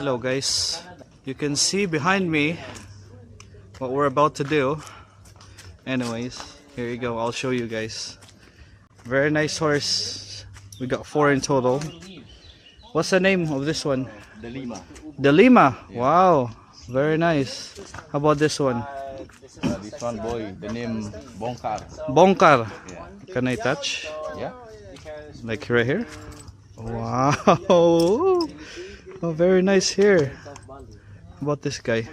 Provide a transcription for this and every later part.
Hello guys, you can see behind me what we're about to do. Anyways, here you go, I'll show you guys. Very nice horse. We got 4 in total. What's the name of this one? The Lima. The Lima. Wow, very nice. How about this one? This one boy, the name Bongkar. Bongkar. Yeah. Can I touch? Yeah. Like right here? Wow. Oh, very nice here. How about this guy?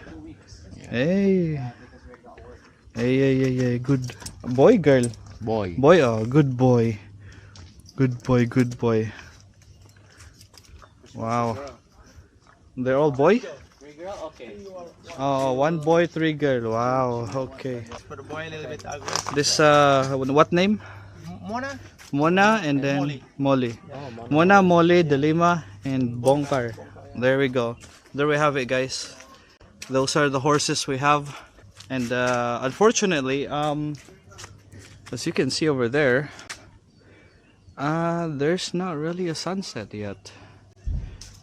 Hey. Hey. Good boy, girl. Boy. Boy, oh, good boy. Good boy. Wow. They're all boy? Oh, 1 boy, 3 girl. Wow, okay. For the boy, a little bit aggressive. This, what name? Mona? Mona and then Molly. Mona, Molly, Delima, and Bongkar. There we go. There we have it, guys. Those are the horses we have. And unfortunately, as you can see over there, there's not really a sunset yet.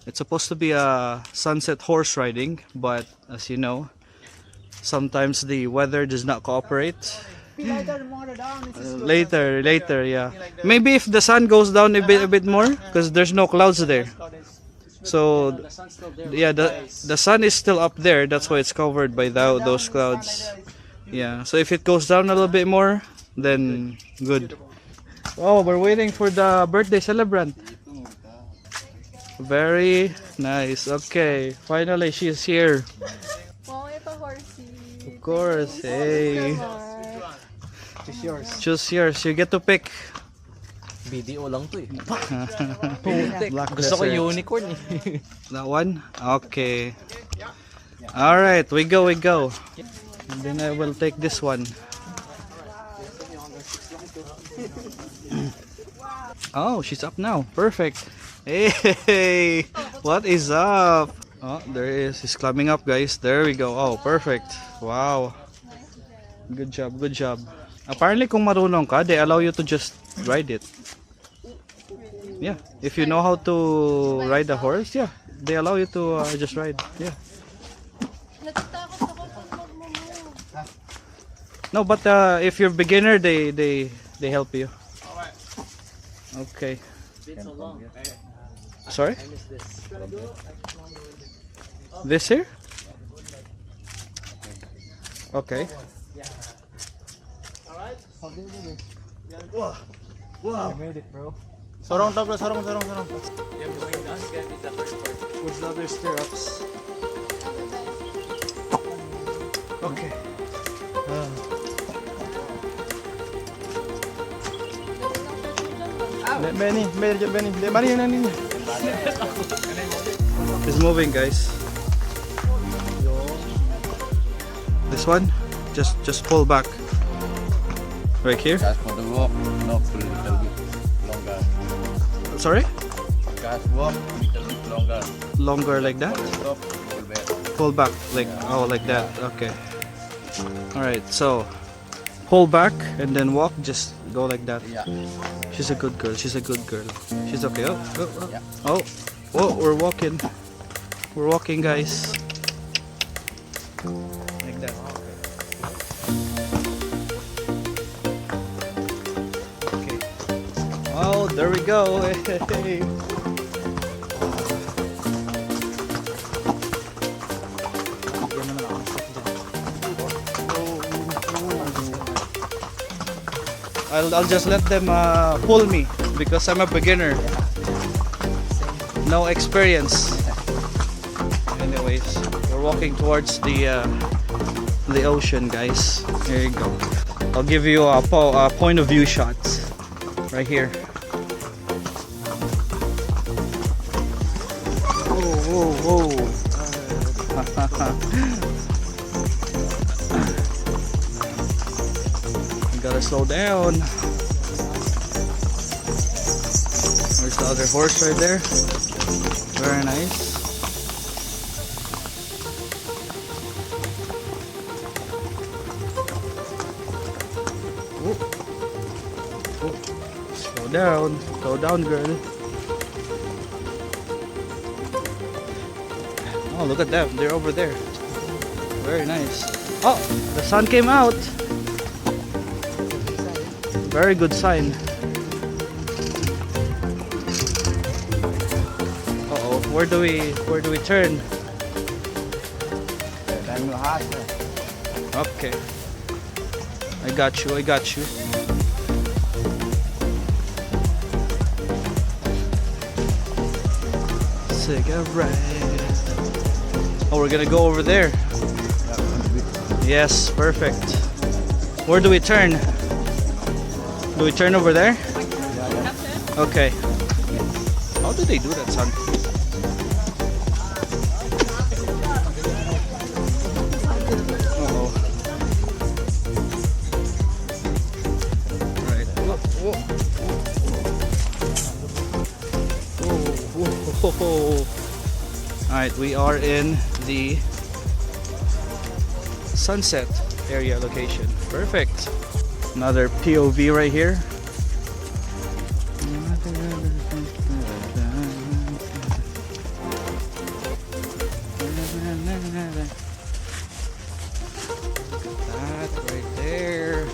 It's supposed to be a sunset horse riding, but as you know, sometimes the weather does not cooperate. Later, yeah. Maybe if the sun goes down a bit more, because there's no clouds there. So yeah, the sun is still up there. That's why it's covered by those clouds. Yeah. So if it goes down a little bit more, then good. Oh, we're waiting for the birthday celebrant. Very nice. Okay, finally she's here. Oh, ito horsey. Of course. Hey. It's yours. Choose yours. You get to pick. Video lang to eh. Black Gusto ko desert. unicorn eh. That one? Okay. Alright, we go. And then I will take this one. Oh, she's up now. Perfect. Hey, what is up? Oh, there he is. He's climbing up, guys. There we go. Oh, perfect. Wow. Good job. Apparently, kung marunong ka, they allow you to just ride it. Yeah, if you know how to ride a horse, yeah, they allow you to just ride. Yeah. Natatakot ako pag magmumove. No, but if you're beginner, they help you. Okay. Sorry? This here? Okay. Wow. I made it, bro. Sorong to, bro. Sorong. What's the other stirrups? Okay. Benny. Mari na ninyo. It's moving, guys. This one, just pull back. Right here. Gas for the walk, not a little bit longer. Sorry? Gas walk, little bit longer. Longer like that. Stop, pull back. Pull back, like like that. Okay. All right. So pull back and then walk. Just go like that. Yeah. She's a good girl. She's okay. Yeah. Oh, we're walking, guys. Like that. Okay. Oh, there we go. Hey. I'll just let them pull me because I'm a beginner. No experience. Anyways, we're walking towards the ocean, guys. Here you go. I'll give you a point of view shots right here. Whoa. Gotta slow down. There's the other horse right there. Very nice. Slow down, girl. Oh, look at them. They're over there. Very nice. Oh, the sun came out. Very good sign. Uh-oh, where do we turn? Okay. I got you. Cigarette. Oh, we're gonna go over there. Yes, perfect. Where do we turn? Do we turn over there? Okay. How do they do that, son? Uh-oh. Right. Whoa. Alright, we are in the sunset area location. Perfect. Another POV right here. That right there.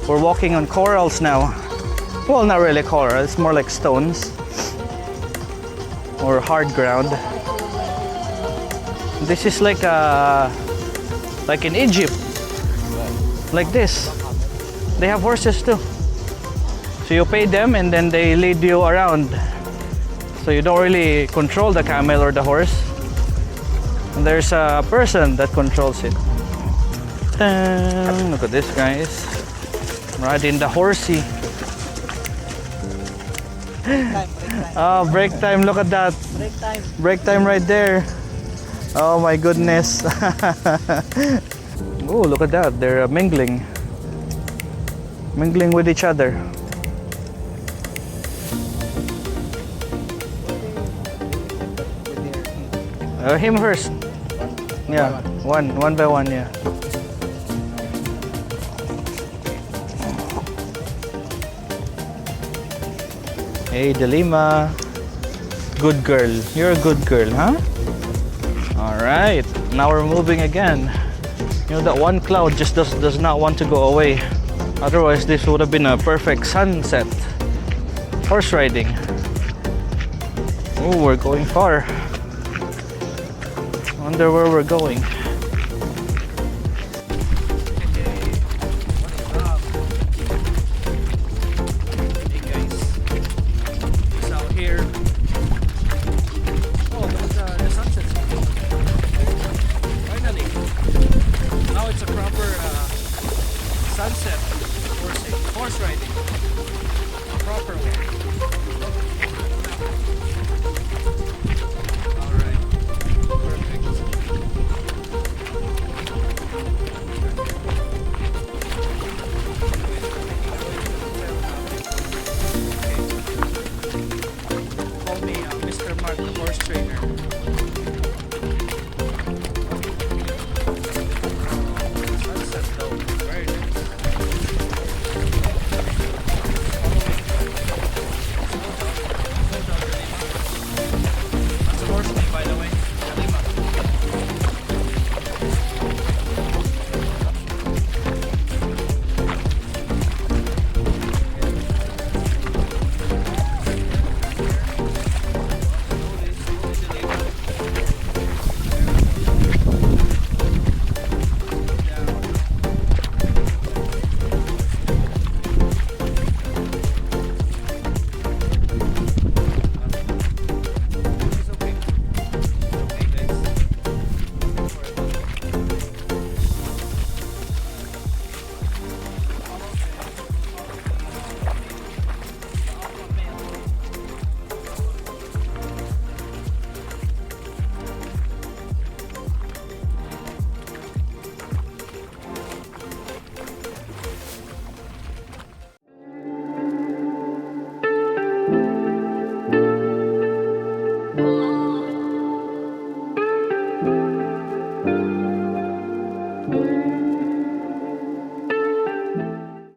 We're walking on corals now. Well, not really coral, it's more like stones or hard ground. This is like in Egypt, like this. They have horses too. So you pay them and then they lead you around. So you don't really control the camel or the horse. And there's a person that controls it. Look at this, guys. Riding the horsey. Oh, break time. Look at that. Break time right there. Oh my goodness. Oh, look at that. They're mingling with each other. Him first. Yeah, one by one, yeah. Hey, Delima. Good girl. You're a good girl, huh? Alright, now we're moving again. You know, that one cloud just does not want to go away. Otherwise, this would have been a perfect sunset. Horse riding. Oh, we're going far. Wonder where we're going. Sunset horse riding, a proper one.